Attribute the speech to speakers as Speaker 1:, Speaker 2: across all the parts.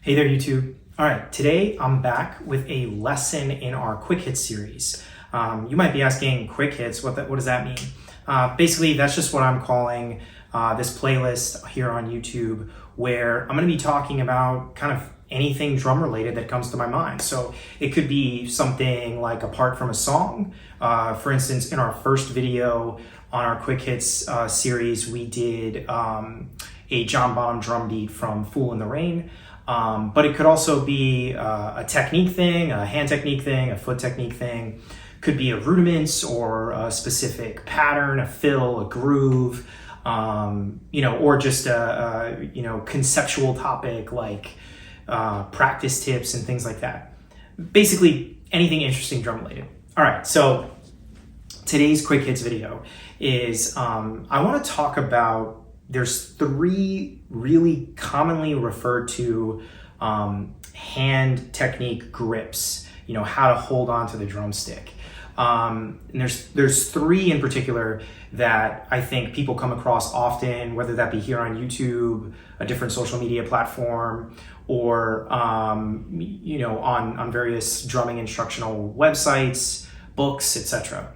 Speaker 1: Hey there, YouTube. All right, today I'm back with a lesson in our quick hits series. You might be asking, quick hits, what does that mean? Basically, that's just what I'm calling this playlist here on YouTube, where I'm going to be talking about kind of anything drum related that comes to my mind. So it could be something like apart from a song. For instance, in our first video on our quick hits series, we did a John Bonham drum beat from Fool in the Rain. But it could also be a technique thing, a hand technique thing, a foot technique thing. Could be a rudiments or a specific pattern, a fill, a groove, or just a conceptual topic like practice tips and things like that. Basically, anything interesting drum related. All right, so today's quick hits video is I want to talk about. There's three really commonly referred to hand technique grips, how to hold on to the drumstick. And there's three in particular that I think people come across often, whether that be here on YouTube, a different social media platform, or on various drumming instructional websites, books, etc.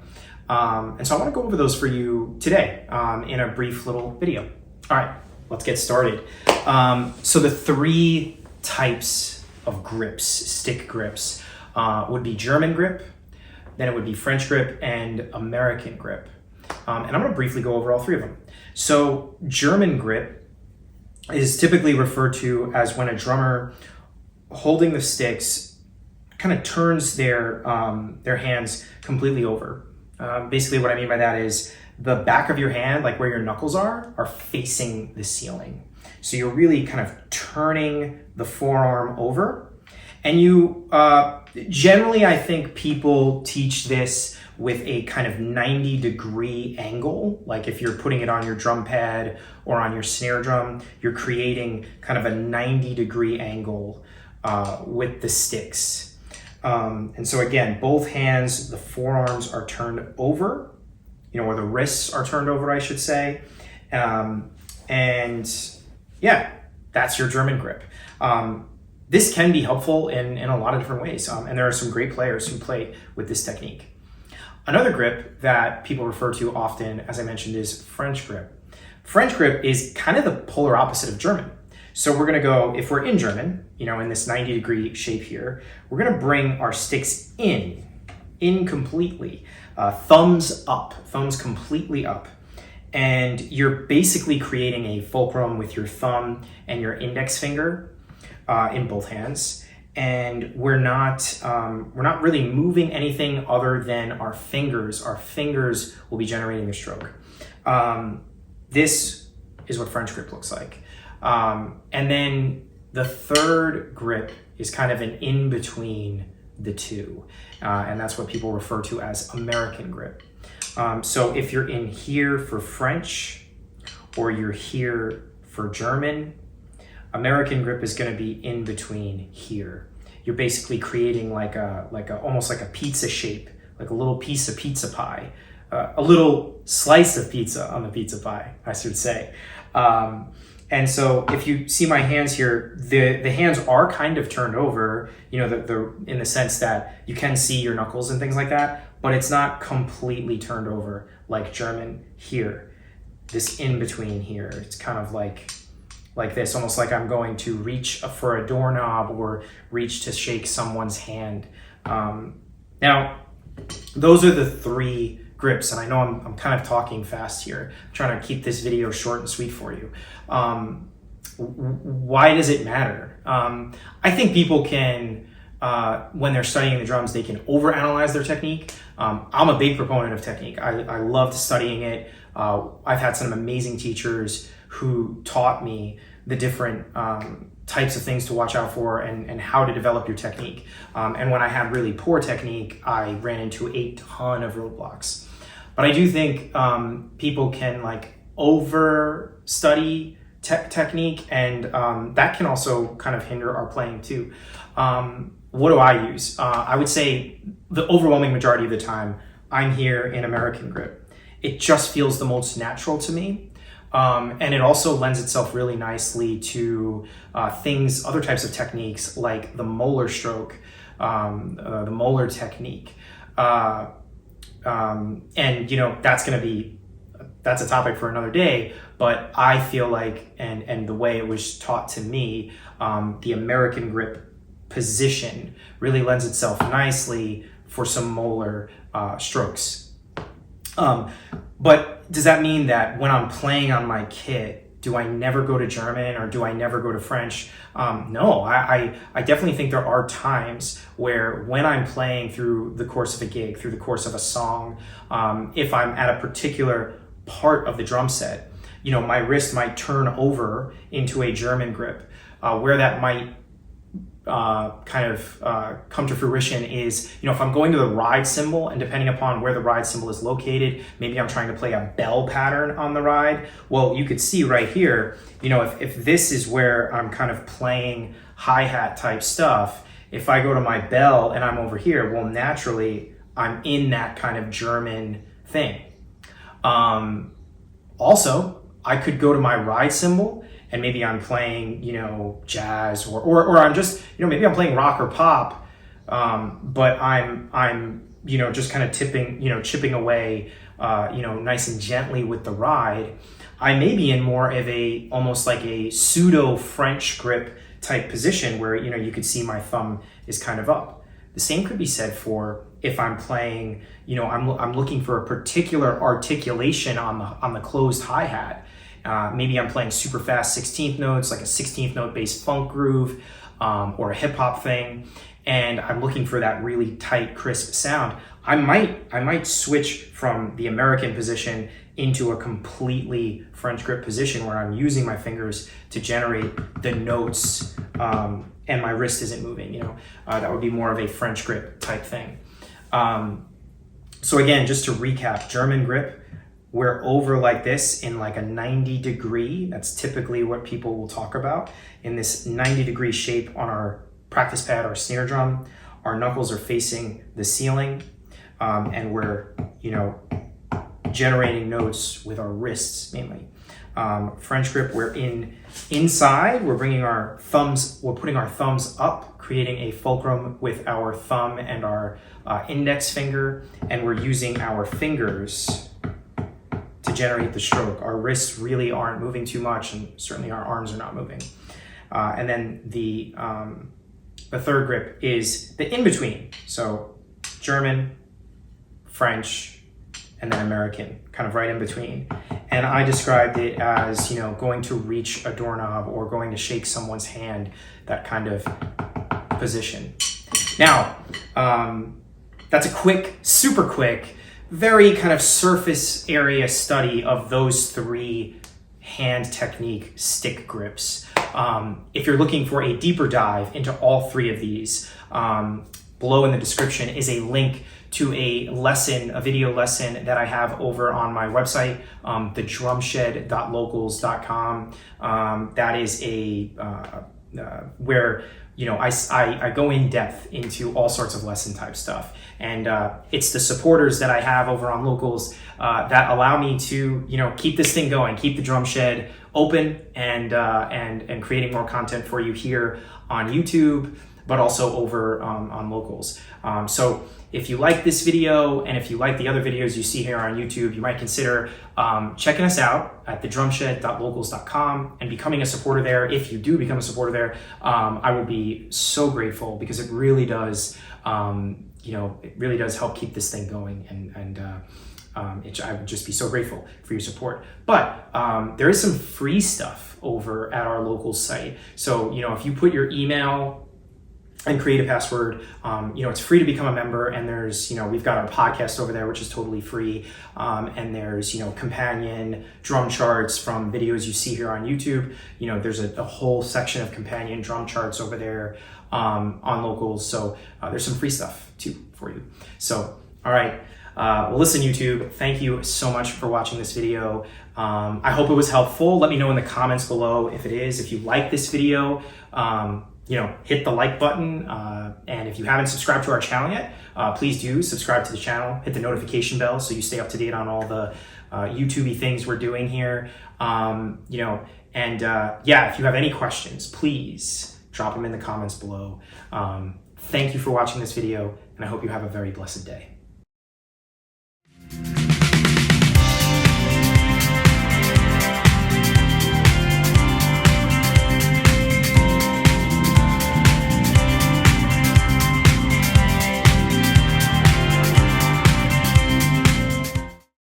Speaker 1: And so I want to go over those for you today in a brief little video. All right, let's get started. So the three types of grips, stick grips, would be German grip, then it would be French grip, and American grip. And I'm going to briefly go over all three of them. So German grip is typically referred to as when a drummer holding the sticks kind of turns their hands completely over. Basically what I mean by that is the back of your hand, like where your knuckles are facing the ceiling. So you're really kind of turning the forearm over. And you, generally I think people teach this with a kind of 90-degree angle. Like if you're putting it on your drum pad or on your snare drum, you're creating kind of a 90-degree angle with the sticks. And so again, both hands, the forearms are turned over, or the wrists are turned over, I should say. And yeah, that's your German grip. This can be helpful in a lot of different ways. And there are some great players who play with this technique. Another grip that people refer to often, as I mentioned, is French grip. French grip is kind of the polar opposite of German. So we're gonna go, if we're in German, in this 90-degree shape here, we're gonna bring our sticks in completely. Thumbs up, thumbs completely up. And you're basically creating a fulcrum with your thumb and your index finger in both hands. And we're not really moving anything other than our fingers. Our fingers will be generating the stroke. This is what French grip looks like. And then the third grip is kind of an in-between the two. And that's what people refer to as American grip. So if you're in here for French or you're here for German, American grip is going to be in between here. You're basically creating like almost like a pizza shape, like a little piece of pizza pie, a little slice of pizza on the pizza pie, I should say. And so if you see my hands here, the hands are kind of turned over, in the sense that you can see your knuckles and things like that, but it's not completely turned over like German here. This in between here, it's kind of like this, almost like I'm going to reach for a doorknob or reach to shake someone's hand. Now, those are the three grips, and I know I'm kind of talking fast here. I'm trying to keep this video short and sweet for you. Why does it matter? I think people can, when they're studying the drums, they can overanalyze their technique. I'm a big proponent of technique. I loved studying it. I've had some amazing teachers who taught me the different types of things to watch out for and how to develop your technique. And when I had really poor technique, I ran into a ton of roadblocks. But I do think people can over study technique, and that can also kind of hinder our playing too. What do I use? I would say the overwhelming majority of the time, I'm here in American grip. It just feels the most natural to me. And it also lends itself really nicely to other types of techniques like the molar stroke, the molar technique. And that's a topic for another day, but I feel like, and the way it was taught to me, the American grip position really lends itself nicely for some molar strokes. But does that mean that when I'm playing on my kit, do I never go to German or do I never go to French? No, I definitely think there are times where when I'm playing through the course of a gig, through the course of a song, if I'm at a particular part of the drum set, my wrist might turn over into a German grip. Where that might come to fruition is, if I'm going to the ride cymbal, and depending upon where the ride cymbal is located, maybe I'm trying to play a bell pattern on the ride. Well, you could see right here, if this is where I'm kind of playing hi-hat type stuff, if I go to my bell and I'm over here, well, naturally I'm in that kind of German thing. Also, I could go to my ride cymbal and maybe I'm playing, jazz or I'm just, maybe I'm playing rock or pop, but I'm just kind of chipping away, nice and gently with the ride. I may be in more of almost like a pseudo French grip type position where, you could see my thumb is kind of up. The same could be said for if I'm playing, I'm looking for a particular articulation on the closed hi-hat. Maybe I'm playing super fast 16th notes, like a 16th note based funk groove, or a hip hop thing, and I'm looking for that really tight, crisp sound. I might switch from the American position into a completely French grip position where I'm using my fingers to generate the notes, and my wrist isn't moving. That would be more of a French grip type thing. So again, just to recap, German grip, we're over like this in like a 90 degree. That's typically what people will talk about, in this 90 degree shape on our practice pad, our snare drum. Our knuckles are facing the ceiling, and we're, generating notes with our wrists mainly. French grip, we're inside, we're putting our thumbs up, creating a fulcrum with our thumb and our index finger, and we're using our fingers to generate the stroke. Our wrists really aren't moving too much, and certainly our arms are not moving. And then the third grip is the in-between. So German, French, and then American, kind of right in between. And I described it as, going to reach a doorknob or going to shake someone's hand, that kind of position. Now, that's a super quick, very kind of surface area study of those three hand technique stick grips. If you're looking for a deeper dive into all three of these, below in the description is a link to a video lesson that I have over on my website, thedrumshed.locals.com. That is where I go in depth into all sorts of lesson type stuff, and it's the supporters that I have over on Locals that allow me to keep this thing going, keep the Drum Shed open, and creating more content for you here on YouTube, but also over on Locals. So if you like this video, and if you like the other videos you see here on YouTube, you might consider checking us out at thedrumshed.locals.com and becoming a supporter there. If you do become a supporter there, I will be so grateful, because it really does, it really does help keep this thing going, and I would just be so grateful for your support. But there is some free stuff over at our Locals site. So, if you put your email and create a password, it's free to become a member, and there's, we've got our podcast over there, which is totally free, and there's, companion drum charts from videos you see here on YouTube. There's a whole section of companion drum charts over there on Locals, so there's some free stuff too for you. So, all right, well, listen, YouTube, thank you so much for watching this video. I hope it was helpful. Let me know in the comments below if it is. If you like this video, hit the like button, and if you haven't subscribed to our channel yet, please do subscribe to the channel, hit the notification bell so you stay up to date on all the YouTubey things we're doing here. Yeah, if you have any questions, please drop them in the comments below. Thank you for watching this video, and I hope you have a very blessed day.